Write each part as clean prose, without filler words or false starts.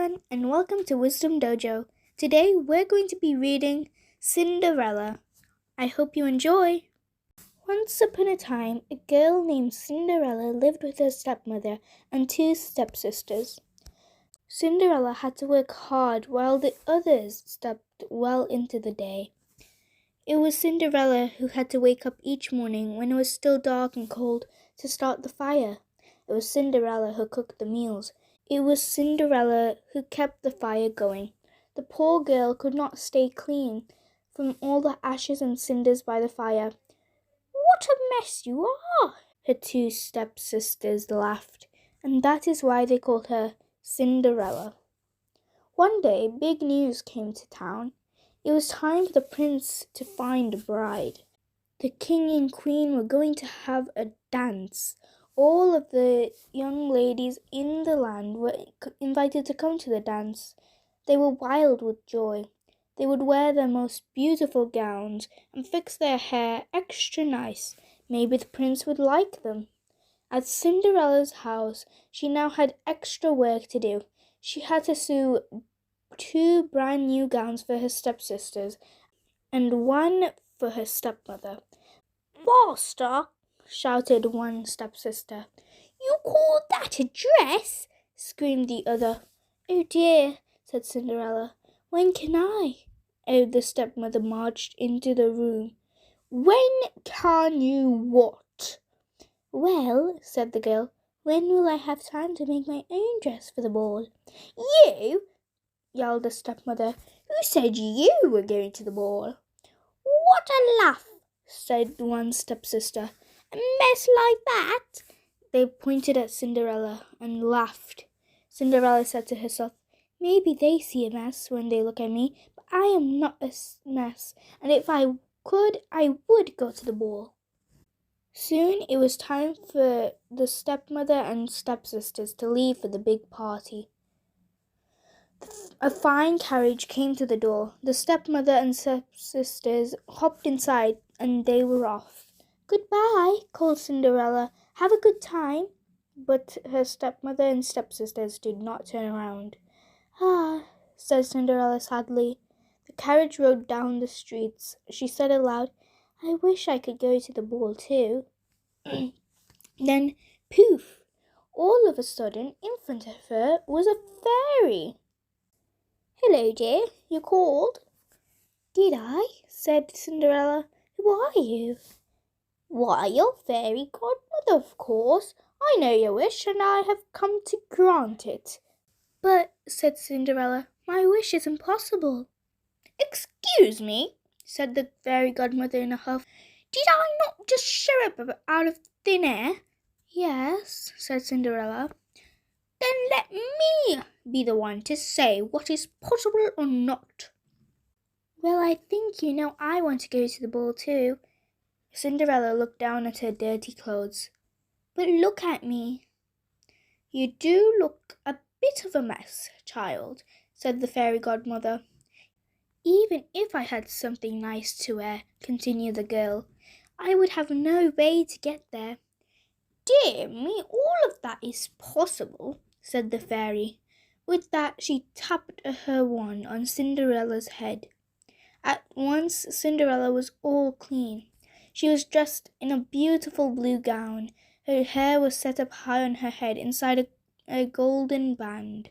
everyone, and welcome to Wisdom Dojo. Today we're going to be reading Cinderella. I hope you enjoy. Once upon a time, a girl named Cinderella lived with her stepmother and two stepsisters. Cinderella had to work hard while the others slept well into the day. It was Cinderella who had to wake up each morning when it was still dark and cold to start the fire. It was Cinderella who cooked the meals. It was Cinderella who kept the fire going. The poor girl could not stay clean from all the ashes and cinders by the fire. "What a mess you are!" her two stepsisters laughed, and that is why they called her Cinderella. One day, big news came to town. It was time for the prince to find a bride. The king and queen were going to have a dance. All of the young ladies in the land were invited to come to the dance. They were wild with joy. They would wear their most beautiful gowns and fix their hair extra nice. Maybe the prince would like them. At Cinderella's house, she now had extra work to do. She had to sew 2 brand new gowns for her stepsisters and 1 for her stepmother. "Faster!" shouted one stepsister. "You call that a dress?" screamed the other. "Oh dear," said Cinderella. "When can I?" Oh, the stepmother marched into the room. "When can you what?" "Well," said the girl, "when will I have time to make my own dress for the ball?" "You?" yelled the stepmother. "Who said you were going to the ball?" "What a laugh!" said one stepsister. "A mess like that?" They pointed at Cinderella and laughed. Cinderella said to herself, "Maybe they see a mess when they look at me, but I am not a mess, and if I could, I would go to the ball." Soon it was time for the stepmother and stepsisters to leave for the big party. A fine carriage came to the door. The stepmother and stepsisters hopped inside and they were off. "Goodbye," called Cinderella. "Have a good time." But her stepmother and stepsisters did not turn around. "Ah," said Cinderella sadly. The carriage rode down the streets. She said aloud, "I wish I could go to the ball too." Then, poof! All of a sudden, in front of her was a fairy. "Hello, dear. You called?" "Did I?" said Cinderella. "Who are you?" "Why, your fairy godmother, of course. I know your wish, and I have come to grant it." "But," said Cinderella, "my wish is impossible." "Excuse me," said the fairy godmother in a huff. "Did I not just show up out of thin air?" "Yes," said Cinderella. "Then let me be the one to say what is possible or not." "Well, I think you know I want to go to the ball too." Cinderella looked down at her dirty clothes. "But look at me." "You do look a bit of a mess, child," said the fairy godmother. "Even if I had something nice to wear," continued the girl, "I would have no way to get there." "Dear me, all of that is possible," said the fairy. With that she tapped her wand on Cinderella's head. At once Cinderella was all clean. She was dressed in a beautiful blue gown. Her hair was set up high on her head inside a golden band.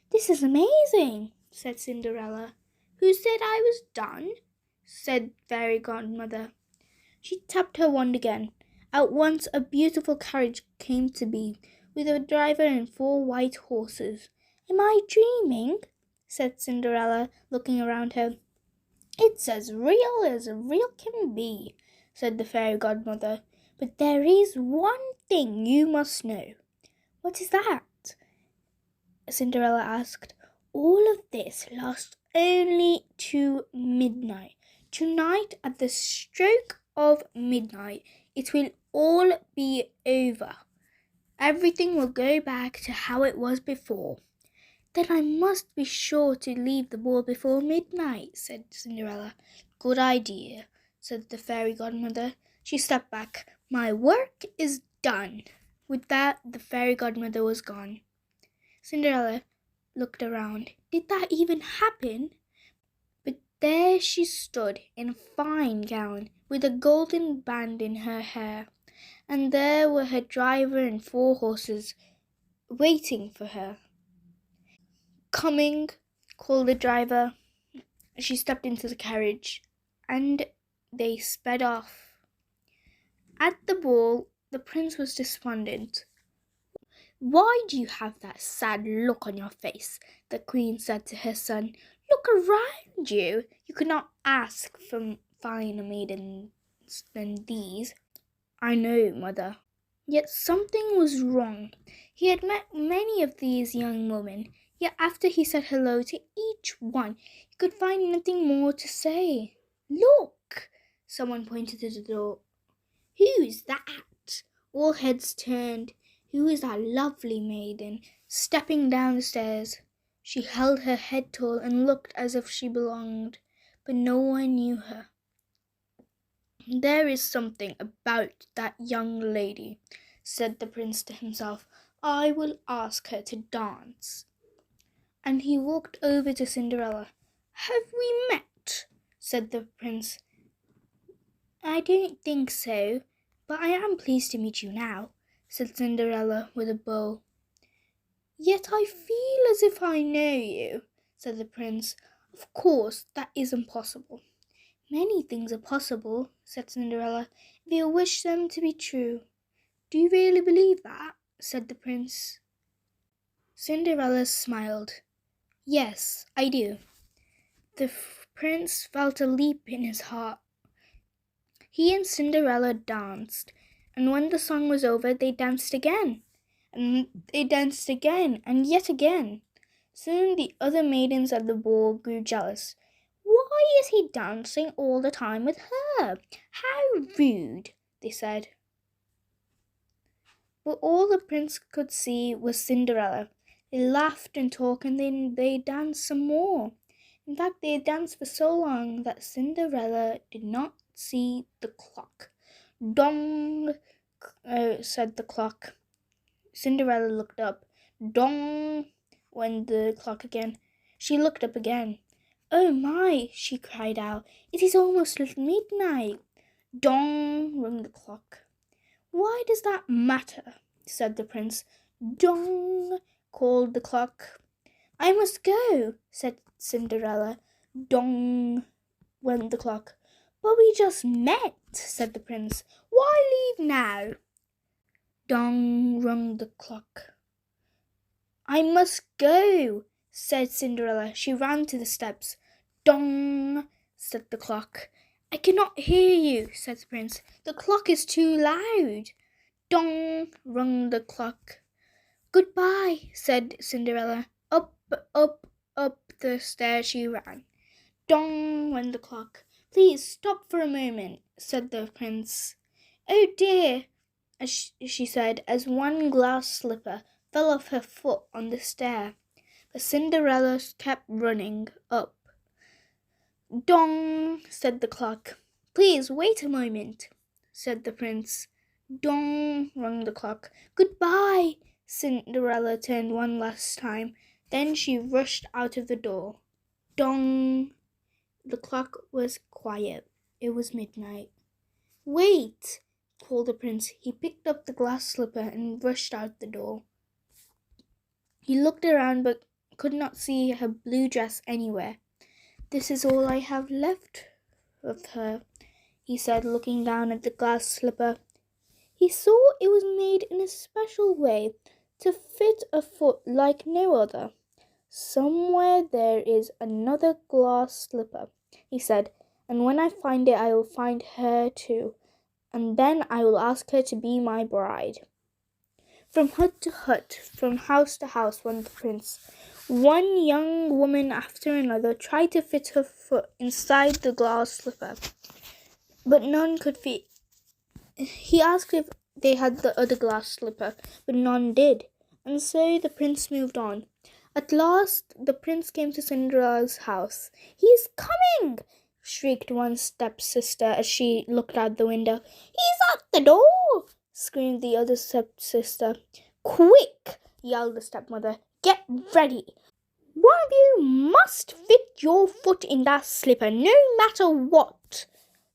"This is amazing," said Cinderella. "Who said I was done?" said fairy godmother. She tapped her wand again. At once a beautiful carriage came to be, with a driver and 4 white horses. "Am I dreaming?" said Cinderella, looking around her. "It's as real can be," said the fairy godmother. "But there is one thing you must know." "What is that?" Cinderella asked. "All of this lasts only to midnight. Tonight, at the stroke of midnight, it will all be over. Everything will go back to how it was before." "Then I must be sure to leave the ball before midnight," said Cinderella. "Good idea," said the fairy godmother. She stepped back. "My work is done." With that, the fairy godmother was gone. "Cinderella, looked around. Did that even happen? But there she stood in a fine gown, with a golden band in her hair, and there were her driver and 4 horses waiting for her. "Coming," called the driver. She stepped into the carriage, and they sped off. At the ball, the prince was despondent. "Why do you have that sad look on your face?" the queen said to her son. "Look around you. You could not ask for finer maidens than these." "I know, mother." Yet something was wrong. He had met many of these young women, yet after he said hello to each one, he could find nothing more to say. "Look!" Someone pointed to the door. "Who's that?" All heads turned. Who is that lovely maiden stepping down the stairs? She held her head tall and looked as if she belonged, but no one knew her. "There is something about that young lady," said the prince to himself. "I will ask her to dance." And he walked over to Cinderella. "Have we met?" said the prince. "I don't think so, but I am pleased to meet you now," said Cinderella with a bow. "Yet I feel as if I know you," said the prince. "Of course, that is impossible." "Many things are possible," said Cinderella, "if you wish them to be true." "Do you really believe that?" said the prince. Cinderella smiled. "Yes, I do." The prince felt a leap in his heart. He and Cinderella danced, and when the song was over, they danced again, and they danced again, and yet again. Soon the other maidens at the ball grew jealous. "Why is he dancing all the time with her? How rude," they said. But all the prince could see was Cinderella. They laughed and talked, and then they danced some more. In fact, they danced for so long that Cinderella did not see the clock. "Dong," said the clock. Cinderella looked up. "Dong," went the clock again. She looked up again. "Oh my," she cried out, "it is almost midnight." "Dong," rang the clock. "Why does that matter?" said the prince. "Dong," called the clock. "I must go," said Cinderella. "Dong," went the clock. "But we just met," said the prince. "Why leave now?" "Dong," rang the clock. "I must go," said Cinderella. She ran to the steps. "Dong," said the clock. "I cannot hear you," said the prince. "The clock is too loud." "Dong," rang the clock. "Goodbye," said Cinderella. Up, up, up the stairs she ran. "Dong," went the clock. "Please stop for a moment," said the prince. "Oh dear," she said, as one glass slipper fell off her foot on the stair. But Cinderella kept running up. "Dong," said the clock. "Please wait a moment," said the prince. "Dong," rang the clock. "Goodbye." Cinderella turned one last time. Then she rushed out of the door. Dong. The clock was quiet. It was midnight. "Wait," called the prince. He picked up the glass slipper and rushed out the door. He looked around but could not see her blue dress anywhere. "This is all I have left of her," he said, looking down at the glass slipper. He saw it was made in a special way to fit a foot like no other. "Somewhere there is another glass slipper," he said, "and when I find it I will find her too, and then I will ask her to be my bride." From hut to hut, from house to house went the prince. One young woman after another tried to fit her foot inside the glass slipper, but none could fit. He asked if they had the other glass slipper, but none did, and so the prince moved on. At last the prince came to Cinderella's house. "He is coming!" shrieked one stepsister as she looked out the window. "He's at the door!" screamed the other stepsister. "Quick!" yelled the stepmother. "Get ready!" One of you must fit your foot in that slipper, no matter what.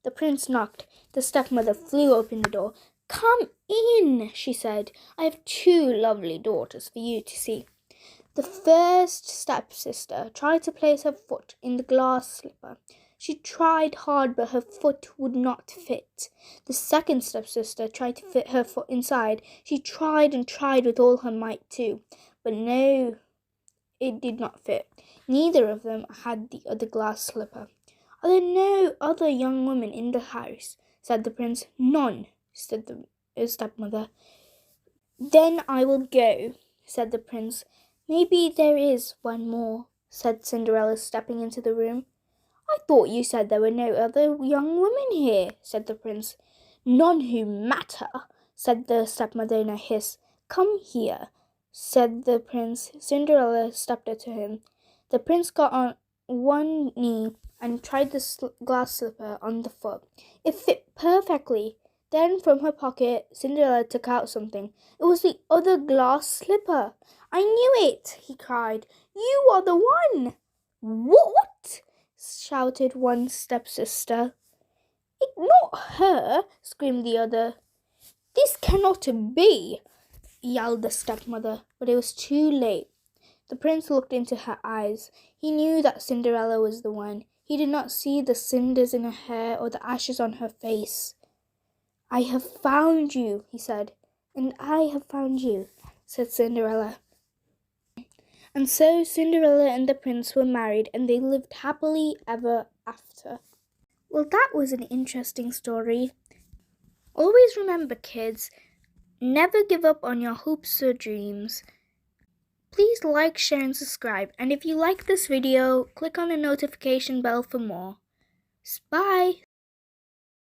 The prince knocked. The stepmother flew open the door. Come in, she said. I have two lovely daughters for you to see. The first stepsister tried to place her foot in the glass slipper. She tried hard, but her foot would not fit. The second stepsister tried to fit her foot inside. She tried and tried with all her might too, but no, it did not fit. Neither of them had the other glass slipper. Are there no other young women in the house? Said the prince. None, said the stepmother. Then I will go, said the prince. Maybe there is one more, said Cinderella, stepping into the room. I thought you said there were no other young women here, said the prince. None who matter, said the stepmother in a hiss. Come here, said the prince. Cinderella stepped up to him. The prince got on one knee and tried the glass slipper on the foot. It fit perfectly. Then from her pocket, Cinderella took out something. It was the other glass slipper. I knew it, he cried. You are the one. What? Shouted one stepsister. Not her, screamed the other. This cannot be, yelled the stepmother, but it was too late. The prince looked into her eyes. He knew that Cinderella was the one. He did not see the cinders in her hair or the ashes on her face. I have found you, he said. And I have found you, said Cinderella. And so Cinderella and the prince were married, and they lived happily ever after. Well, that was an interesting story. Always remember, kids, never give up on your hopes or dreams. Please like, share, and subscribe. And if you like this video, click on the notification bell for more. Bye!